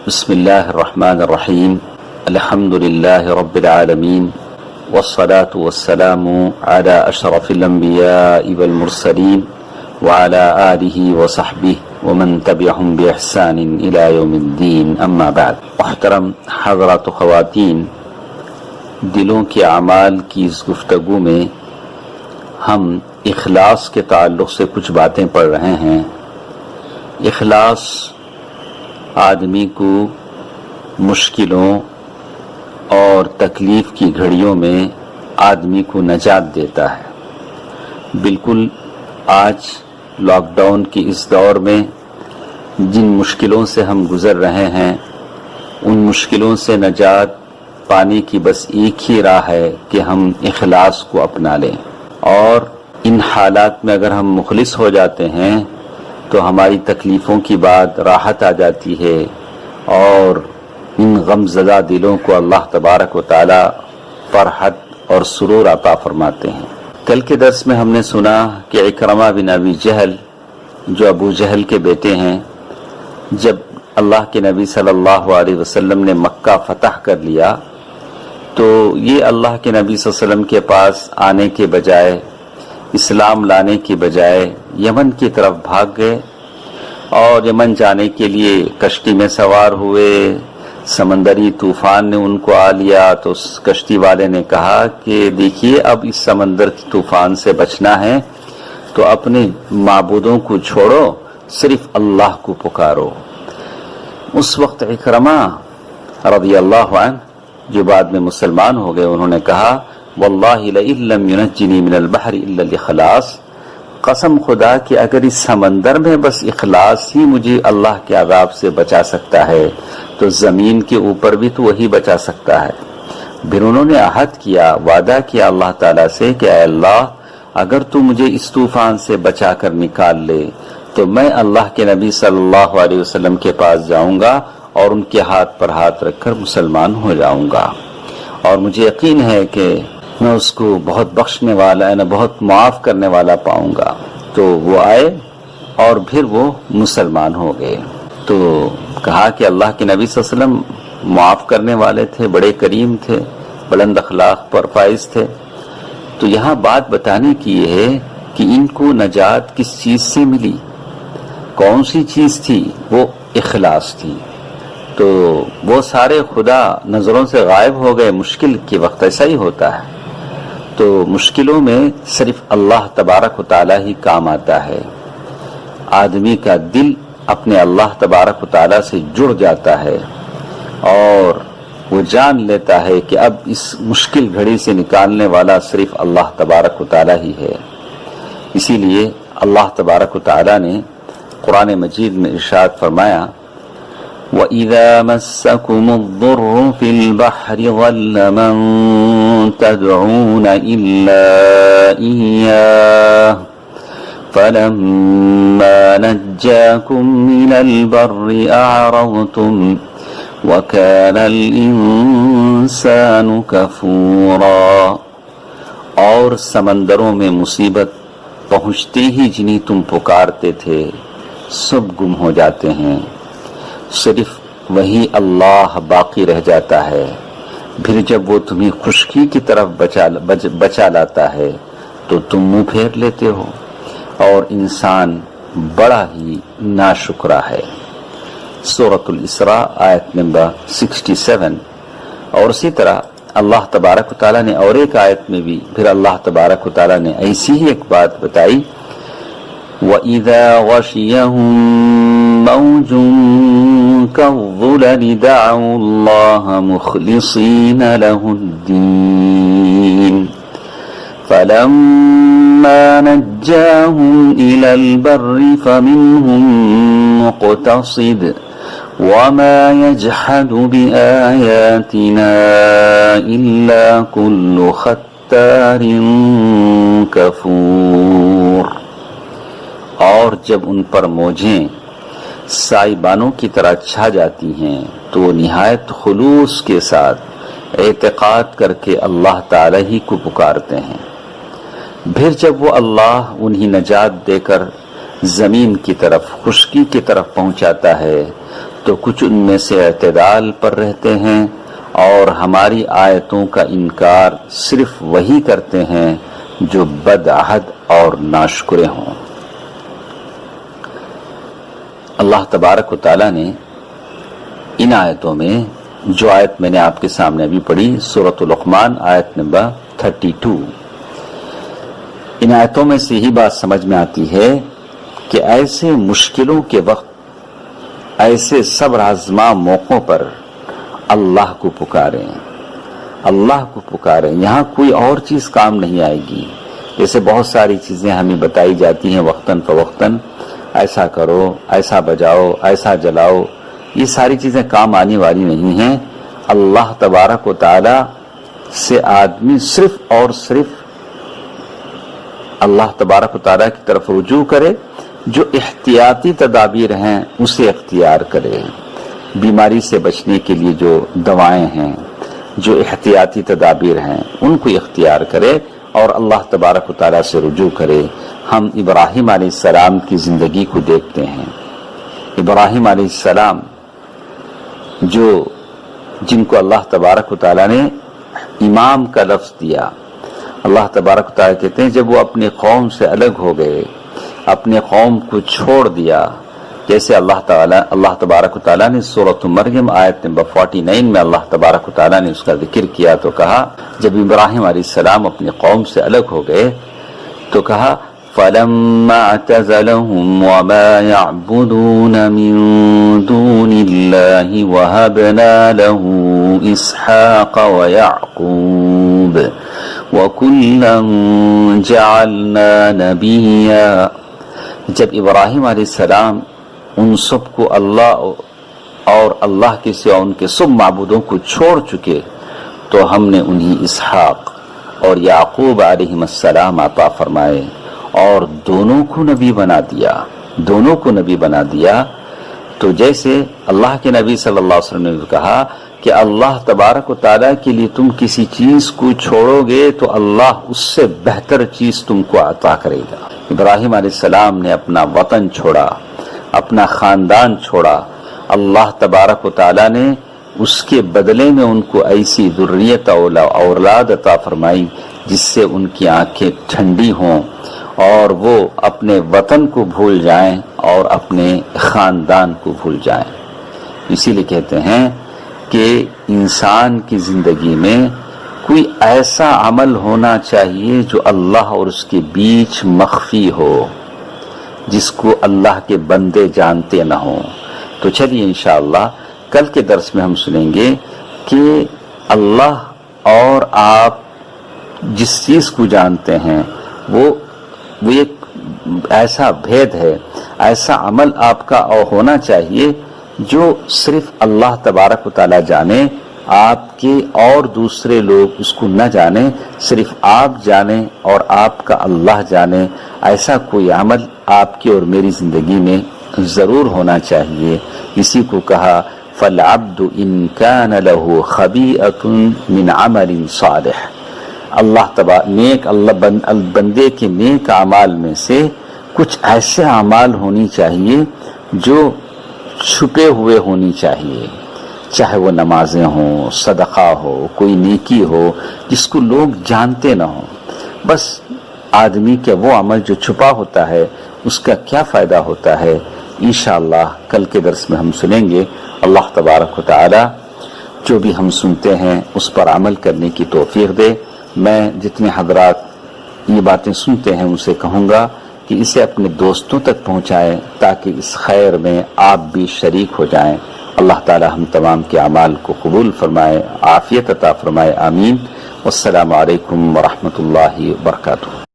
بسم اللہ الرحمن الرحیم الحمد للہ رب العالمین والصلاة والسلام على اشرف الانبیاء والمرسلین وعلى آلہ وصحبہ ومن تبعہم بإحسان الى یوم الدین اما بعد. محترم حضرات و خواتین، دلوں کے اعمال کی اس گفتگو میں ہم اخلاص کے تعلق سے کچھ باتیں پڑھ رہے ہیں. اخلاص آدمی کو مشکلوں اور تکلیف کی گھڑیوں میں آدمی کو نجات دیتا ہے. بالکل آج لاک ڈاؤن کے اس دور میں جن مشکلوں سے ہم گزر رہے ہیں، ان مشکلوں سے نجات پانے کی بس ایک ہی راہ ہے کہ ہم اخلاص کو اپنا لیں. اور ان حالات میں اگر ہم مخلص ہو جاتے ہیں تو ہماری تکلیفوں کی بعد راحت آ جاتی ہے، اور ان غم زدہ دلوں کو اللہ تبارک و تعالی فرحت اور سرور عطا فرماتے ہیں. کل کے درس میں ہم نے سنا کہ اکرمہ بن ابی جہل، جو ابو جہل کے بیٹے ہیں، جب اللہ کے نبی صلی اللہ علیہ وسلم نے مکہ فتح کر لیا تو یہ اللہ کے نبی صلی اللہ علیہ وسلم کے پاس آنے کے بجائے، اسلام لانے کے بجائے یمن کی طرف بھاگ گئے، اور یمن جانے کے لیے کشتی میں سوار ہوئے. سمندری طوفان نے ان کو آ لیا تو اس کشتی والے نے کہا کہ دیکھیے، اب اس سمندر کی طوفان سے بچنا ہے تو اپنے معبودوں کو چھوڑو، صرف اللہ کو پکارو. اس وقت اکرمہ رضی اللہ عنہ، جو بعد میں مسلمان ہو گئے، انہوں نے کہا واللہ لئن لم ینجنی من البحر الا الاخلاص، قسم خدا کہ اگر اس سمندر میں بس اخلاص ہی مجھے اللہ کے عذاب سے بچا سکتا ہے تو زمین کے اوپر بھی تو وہی بچا سکتا ہے. پھر انہوں نے عہد کیا، وعدہ کیا اللہ تعالیٰ سے کہ اے اللہ، اگر تو مجھے اس طوفان سے بچا کر نکال لے تو میں اللہ کے نبی صلی اللہ علیہ وسلم کے پاس جاؤں گا اور ان کے ہاتھ پر ہاتھ رکھ کر مسلمان ہو جاؤں گا، اور مجھے یقین ہے کہ میں اس کو بہت بخشنے والا ہے، بہت معاف کرنے والا پاؤں گا. تو وہ آئے اور پھر وہ مسلمان ہو گئے. تو کہا کہ اللہ کے نبی صلی اللہ علیہ وسلم معاف کرنے والے تھے، بڑے کریم تھے، بلند اخلاق پر فائز تھے. تو یہاں بات بتانے کی یہ ہے کہ ان کو نجات کس چیز سے ملی، کون سی چیز تھی؟ وہ اخلاص تھی. تو وہ سارے خدا نظروں سے غائب ہو گئے. مشکل کے وقت ایسا ہی ہوتا ہے، تو مشکلوں میں صرف اللہ تبارک و تعالی ہی کام آتا ہے. آدمی کا دل اپنے اللہ تبارک و تعالی سے جڑ جاتا ہے اور وہ جان لیتا ہے کہ اب اس مشکل گھڑی سے نکالنے والا صرف اللہ تبارک و تعالی ہی ہے. اسی لیے اللہ تبارک و تعالی نے قرآن مجید میں ارشاد فرمایا وَإِذَا مَسَّكُمُ الضُّرُّ فِي الْبَحْرِ ضَلَّ مَن تَدْعُونَ إِلَّا إِيَّاهُ فَلَمَّا نَجَّاكُمْ إِلَى الْبَرِّ أَعْرَضْتُمْ وَكَانَ الْإِنسَانُ كَفُورًا. اور سمندروں میں مصیبت پہنچتے ہی جنہیں تم پکارتے تھے سب گم ہو جاتے ہیں، صرف وہی اللہ باقی رہ جاتا ہے. پھر جب وہ تمہیں خشکی کی طرف بچا لاتا ہے تو تم منہ پھیر لیتے ہو، اور انسان بڑا ہی ناشکرا ہے. سورۃ الاسراء آیت نمبر 67. اور اسی طرح اللہ تبارک و تعالیٰ نے اور ایک آیت میں بھی پھر اللہ تبارک و تعالیٰ نے ایسی ہی ایک بات بتائی وَإِذَا غَشِيَهُم مَّوْجٌ كَالظُّلَلِ دَعَوُا اللَّهَ مُخْلِصِينَ لَهُ الدِّينَ فَلَمَّا نَجَّاهُمْ إِلَى الْبَرِّ فَمِنْهُم مُّقْتَصِدٌ وَمَا يَجْحَدُ بِآيَاتِنَا إِلَّا كُلُّ خَتَّارٍ كَفُورٍ. اور جب ان پر موجیں سائبانوں کی طرح چھا جاتی ہیں تو وہ نہایت خلوص کے ساتھ اعتقاد کر کے اللہ تعالی ہی کو پکارتے ہیں. پھر جب وہ اللہ انہیں نجات دے کر زمین کی طرف، خشکی کی طرف پہنچاتا ہے تو کچھ ان میں سے اعتدال پر رہتے ہیں اور ہماری آیتوں کا انکار صرف وہی کرتے ہیں جو بدعہد اور ناشکرے ہوں۔ اللہ تبارک و تعالیٰ نے ان آیتوں میں جو آیت میں نے آپ کے سامنے ابھی پڑھی سورۃ لقمان آیت نمبر 32، ان آیتوں میں سے ہی بات سمجھ میں آتی ہے کہ ایسے مشکلوں کے وقت، ایسے صبر آزما موقعوں پر اللہ کو پکاریں، اللہ کو پکاریں۔ یہاں کوئی اور چیز کام نہیں آئے گی۔ جیسے بہت ساری چیزیں ہمیں بتائی جاتی ہیں وقتاً فوقتاً، ایسا کرو، ایسا بجاؤ، ایسا جلاؤ، یہ ساری چیزیں کام آنے والی نہیں ہیں۔ اللہ تبارک و تعالی سے آدمی صرف اور صرف اللہ تبارک و تعالی کی طرف رجوع کرے، جو احتیاطی تدابیر ہیں اسے اختیار کرے، بیماری سے بچنے کے لیے جو دوائیں ہیں، جو احتیاطی تدابیر ہیں ان کو اختیار کرے اور اللہ تبارک و تعالی سے رجوع کرے۔ ہم ابراہیم علیہ السلام کی زندگی کو دیکھتے ہیں۔ ابراہیم علیہ السلام جن کو اللہ تبارک و تعالی نے امام کا لفظ دیا، اللہ تبارک و تعالی کہتے ہیں جب وہ اپنے قوم سے الگ ہو گئے، اپنے قوم کو چھوڑ دیا، جیسے اللہ تبارک و تعالیٰ نے سورۃ مریم آیت نمبر 49 میں اللہ تبارک و تعالیٰ نے اس کا ذکر کیا تو کہا، جب ابراہیم علیہ السلام اپنے قوم سے الگ ہو گئے تو کہا فَلَمَّا اعْتَزَلَهُمْ وَمَا يَعْبُدُونَ مِن دُونِ اللَّهِ وَهَبْنَا لَهُ إِسْحَاقَ وَيَعْقُوبَ وَكُلًّا جَعَلْنَا نَبِيًّا۔ جب ابراہیم علیہ السلام ان سب کو اللہ اور اللہ کے سوا ان کے سب معبودوں کو چھوڑ چکے تو ہم نے انہیں اسحاق اور یعقوب علیہ السلام عطا فرمائے اور دونوں کو نبی بنا دیا۔ تو جیسے اللہ کے نبی صلی اللہ علیہ وسلم نے کہا کہ اللہ تبارک و تعالیٰ کے لیے تم کسی چیز کو چھوڑو گے تو اللہ اس سے بہتر چیز تم کو عطا کرے گا۔ ابراہیم علیہ السلام نے اپنا وطن چھوڑا، اپنا خاندان چھوڑا، اللہ تبارک و تعالیٰ نے اس کے بدلے میں ان کو ایسی ذریت اولاد عطا فرمائی جس سے ان کی آنکھیں ٹھنڈی ہوں اور وہ اپنے وطن کو بھول جائیں اور اپنے خاندان کو بھول جائیں۔ اسی لیے کہتے ہیں کہ انسان کی زندگی میں کوئی ایسا عمل ہونا چاہیے جو اللہ اور اس کے بیچ مخفی ہو، جس کو اللہ کے بندے جانتے نہ ہوں۔ تو چلیے انشاءاللہ کل کے درس میں ہم سنیں گے کہ اللہ اور آپ جس چیز کو جانتے ہیں وہ ایک ایسا بھید ہے، ایسا عمل آپ کا ہونا چاہیے جو صرف اللہ تبارک و تعالی جانے، آپ کے اور دوسرے لوگ اس کو نہ جانیں، صرف آپ جانیں اور آپ کا اللہ جانے۔ ایسا کوئی عمل آپ کی اور میری زندگی میں ضرور ہونا چاہیے۔ اسی کو کہا فَالْعَبْدُ إِن كَانَ لَهُ خَبِيئَةٌ مِّنْ عَمَلٍ صَالِحٍ۔ بندے کے نیک اعمال میں سے کچھ ایسے اعمال ہونی چاہیے جو چھپے ہوئے ہونی چاہیے، چاہے وہ نمازیں ہوں، صدقہ ہو، کوئی نیکی ہو جس کو لوگ جانتے نہ ہوں۔ بس آدمی کے وہ عمل جو چھپا ہوتا ہے اس کا کیا فائدہ ہوتا ہے، انشاءاللہ کل کے درس میں ہم سنیں گے۔ اللہ تبارک و تعالی جو بھی ہم سنتے ہیں اس پر عمل کرنے کی توفیق دے۔ میں جتنے حضرات یہ باتیں سنتے ہیں ان سے کہوں گا کہ اسے اپنے دوستوں تک پہنچائیں تاکہ اس خیر میں آپ بھی شریک ہو جائیں۔ اللہ تعالی ہم تمام کے اعمال کو قبول فرمائے، عافیت عطا فرمائے، آمین۔ والسلام علیکم ورحمۃ اللہ وبرکاتہ۔